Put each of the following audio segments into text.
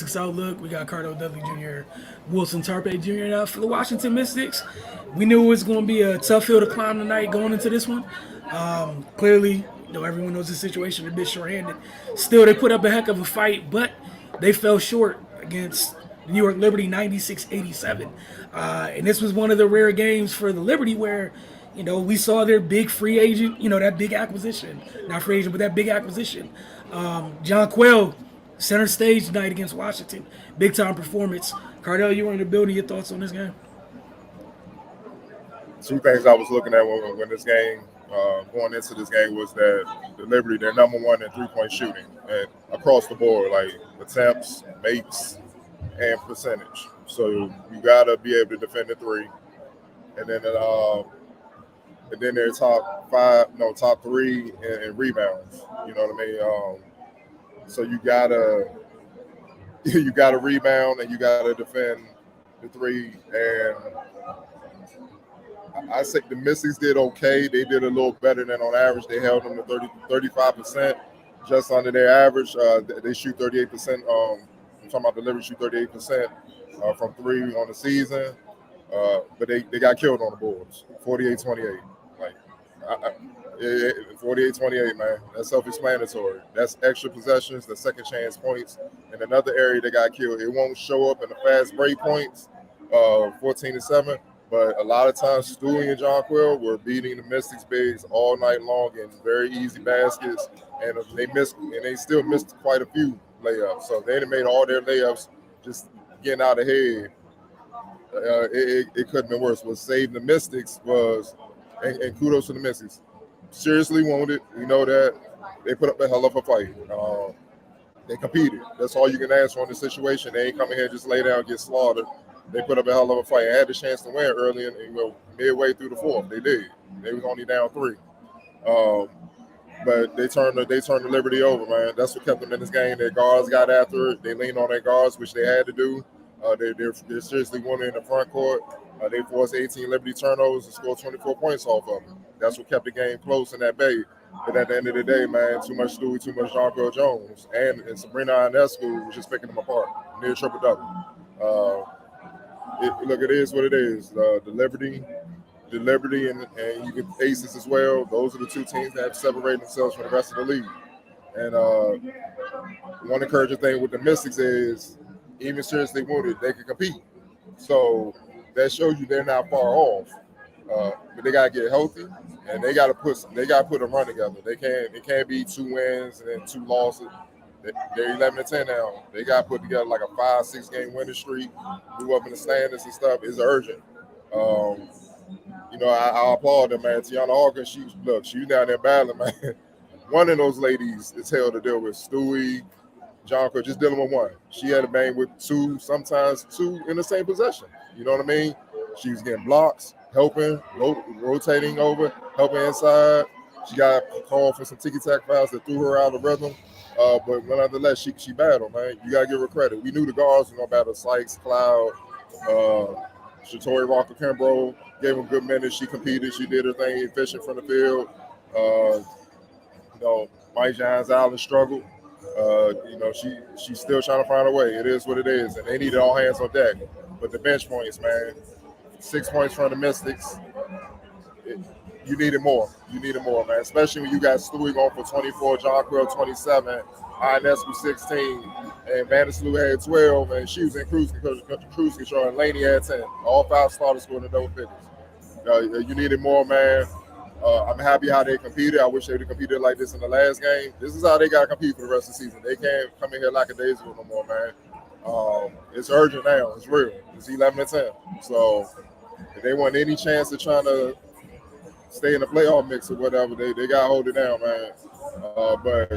Mystics outlook. We got Cardo Dudley Jr., Wilson Tarpe Jr. Now for the Washington Mystics, we knew it was going to be a tough hill to climb tonight going into this one. Clearly, everyone knows the situation. They're a bit short-handed. Still, they put up a heck of a fight, but they fell short against the New York Liberty 96-87. And this was one of the rare games for the Liberty where we saw their big free agent, that big acquisition. Not free agent, but that big acquisition. John Quayle, center stage tonight against Washington. Big time performance. Cardell, you were in the building. Your thoughts on this game? Two things I was looking at when this game, going into this game, was that the Liberty, they're number one in 3-point shooting and across the board, like attempts, makes, and percentage. So you got to be able to defend the three. And then they're top three in rebounds. You know what I mean? So you gotta rebound and you gotta defend the three. And I think the Mystics did okay. They did a little better than on average. They held them to 35%, just under their average. They shoot 38%. I'm talking about the Liberty shoot 38% from three on the season. But they got killed on the boards, 48-28. 48-28, man. That's self-explanatory. That's extra possessions, the second chance points. And another area they got killed. It won't show up in the fast break points, 14-7. But a lot of times, Stewie and John Quill were beating the Mystics bigs all night long in very easy baskets, and they still missed quite a few layups. So they made all their layups just getting out ahead. It could have been worse. What saved the Mystics was, and kudos to the Mystics, seriously wounded. We know that they put up a hell of a fight. They competed. That's all you can ask for in this situation. They ain't coming here just lay down and get slaughtered. They put up a hell of a fight. They had the chance to win early and midway through the fourth. They did. They was only down 3. But they turned the Liberty over, man. That's what kept them in this game. Their guards got after it. They leaned on their guards, which they had to do. They're seriously winning in the front court. They forced 18 Liberty turnovers and scored 24 points off of them. That's what kept the game close in that bay. But at the end of the day, man, too much Stewie, too much Jean-Claude Jones. And Sabrina Ionescu was just picking them apart. Near triple-double. Look, it is what it is. The Liberty and you get Aces as well. Those are the two teams that have separated themselves from the rest of the league. And one encouraging thing with the Mystics is, even seriously wounded, they can compete. So that shows you they're not far off. But they gotta get healthy, and they gotta put a run together. It can't be 2 wins and then 2 losses. They're 11-10 now. They got to put together like a 5-6 game winning streak, move up in the standings and stuff. It's urgent. I applaud them, man. Tiana Hawkins, she's down there battling, man. One of those ladies is hell to deal with. Stewie, Jonka, just dealing with one. She had to bang with 2, sometimes 2 in the same possession. You know what I mean? She was getting blocks, helping, rotating over, helping inside. She got called for some ticky-tack fouls that threw her out of rhythm. But nonetheless, she battled, man. You got to give her credit. We knew the guards were going to battle. Sykes, Cloud, Shatori Walker, Kimbrough gave them good minutes. She competed. She did her thing, efficient from the field. Mike Johns Allen struggled. She's still trying to find a way. It is what it is. And they needed all hands on deck. But the bench points, man, 6 points from the Mystics. You needed more. Man. Especially when you got Stewie going for 24, John Quill 27, Ionescu 16, and Vandersloot had 12, and she was in cruise control, and Laney had 10. All 5 starters scored in double figures. You needed more, man. I'm happy how they competed. I wish they would have competed like this in the last game. This is how they got to compete for the rest of the season. They can't come in here like a lackadaisical no more, man. It's urgent now. It's real. It's 11-10. So if they want any chance of trying to stay in the playoff mix or whatever, they got to hold it down, man. But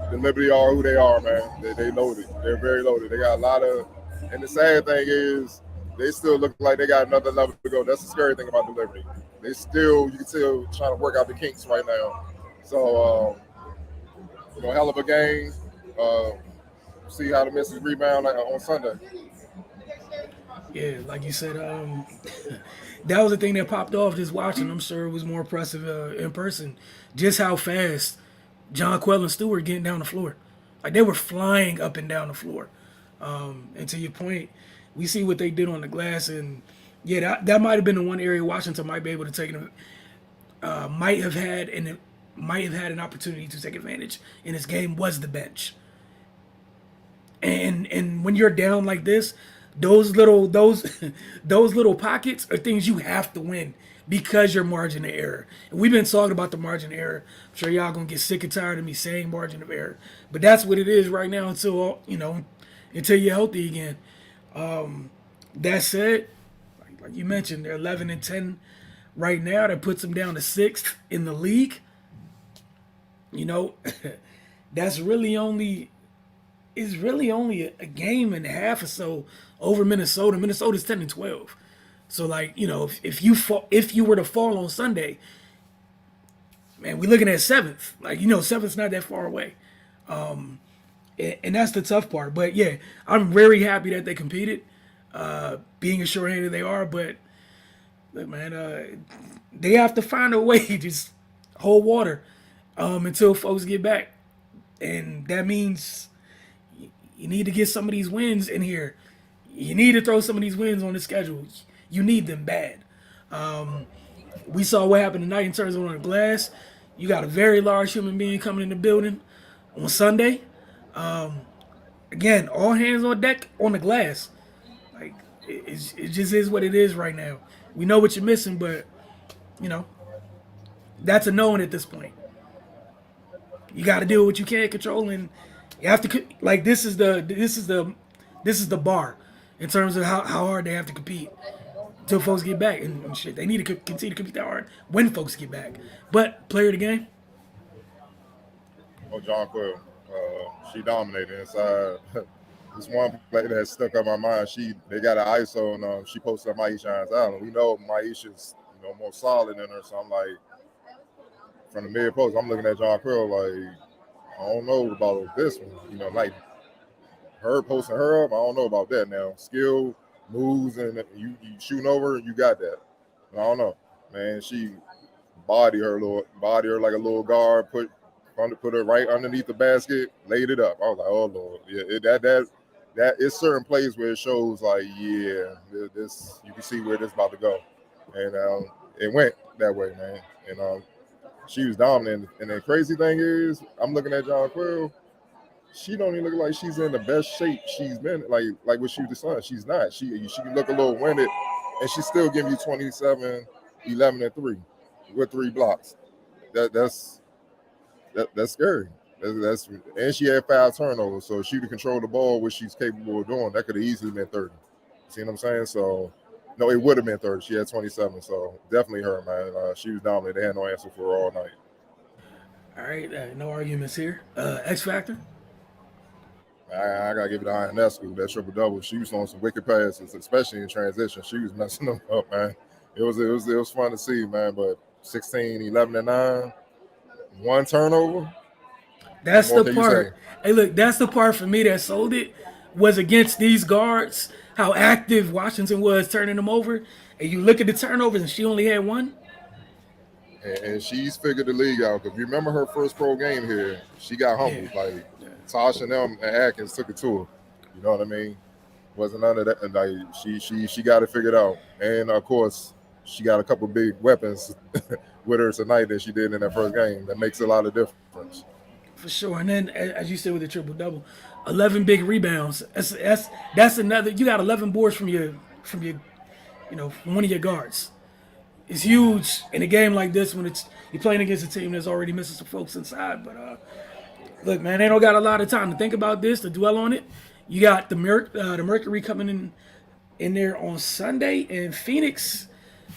the Liberty are who they are, man. They loaded. They're very loaded. They got a lot of – and the sad thing is they still look like they got another level to go. That's the scary thing about the Liberty. They still – you can tell trying to work out the kinks right now. So, hell of a game. See how the Mystics rebound on Sunday. Yeah, like you said, that was the thing that popped off just watching. I'm sure it was more impressive in person. Just how fast John Quell and Stewart getting down the floor. Like, they were flying up and down the floor. And to your point, we see what they did on the glass, and yeah, that might have been the one area Washington might be able to take it. Might have had an opportunity to take advantage in this game was the bench. And when you're down like this, those those little pockets are things you have to win because your margin of error. And we've been talking about the margin of error. I'm sure y'all gonna get sick and tired of me saying margin of error, but that's what it is right now until you're healthy again. That said, like you mentioned, they're 11-10 right now. That puts them down to sixth in the league. You know, that's really only is really only a game and a half or so over Minnesota. Minnesota's 10-12. So like if you were to fall on Sunday, man, we're looking at seventh. Like seventh's not that far away, and that's the tough part. But yeah, I'm very happy that they competed, being as short-handed they are. But look, man, they have to find a way to just hold water until folks get back, and that means you need to get some of these wins in here. You need to throw some of these wins on the schedule. You need them bad. We saw what happened tonight in terms of on the glass. You got a very large human being coming in the building on Sunday. Again, all hands on deck on the glass. Like it just is what it is right now. We know what you're missing, but you know that's a known at this point. You got to deal with what you can't control, and you have to like this is the bar in terms of how hard they have to compete until folks get back and shit. They need to continue to compete that hard when folks get back. But player of the game, Oh, John Quill. She dominated inside. This one play that stuck on my mind. They got an ISO and she posted on Maisha's Island. We know Maisha's more solid than her, so I'm like from the mid post. I'm looking at John Quill like I don't know about this one. Like her posting her up. I don't know about that now. Skill moves and you shooting over, you got that. I don't know, man. She body her like a little guard. Put her right underneath the basket, laid it up. I was like, oh Lord, yeah. That is certain plays where it shows like, yeah, this you can see where this is about to go, and it went that way, man. And she was dominant. And the crazy thing is, I'm looking at John Quill. She don't even look like she's in the best shape she's been. Like what she was son. She's not. She can look a little winded, and she still give you 27, 11, and 3 with 3 blocks. That's scary. That's and she had 5 turnovers, so she could control the ball, which she's capable of doing. That could have easily been 30. See what I'm saying? So no, it would have been 30. She had 27, so definitely her, man. She was dominant. They had no answer for her all night. all right, no arguments here. X Factor. I gotta give it to Ionescu, that triple double. She was on some wicked passes, especially in transition. She was messing them up, man. It was fun to see, man. But 16, 11, and 9, 1 turnover. What That's more the can you say? part. Hey, look, that's the part for me that sold it was against these guards. How active Washington was turning them over, and you look at the turnovers, and she only had one. And she's figured the league out. Because remember her first pro game here, she got Yeah, humbled. Like Tasha and them and Atkins took it to her. You know what I mean? Wasn't none of that. And like she got it figured out. And of course, she got a couple big weapons with her tonight that she did in that first game. That makes a lot of difference. for sure. And then, as you said with the triple double, 11 big rebounds. That's another. You got 11 boards from one of your guards. It's huge in a game like this when you're playing against a team that's already missing some folks inside. But look, man, they don't got a lot of time to think about this, to dwell on it. You got the Mercury coming in there on Sunday, and Phoenix.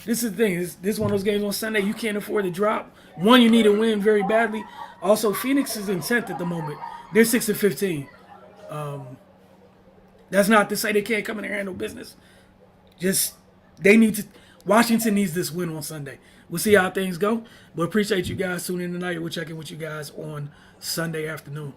This is the thing. This is one of those games on Sunday you can't afford to drop. One, you need to win very badly. Also, Phoenix is in 10th at the moment. They're 6-15. That's not to say they can't come in and handle business. Just they need to. Washington needs this win on Sunday. We'll see how things go. But appreciate you guys tuning in tonight. We'll check in with you guys on Sunday afternoon.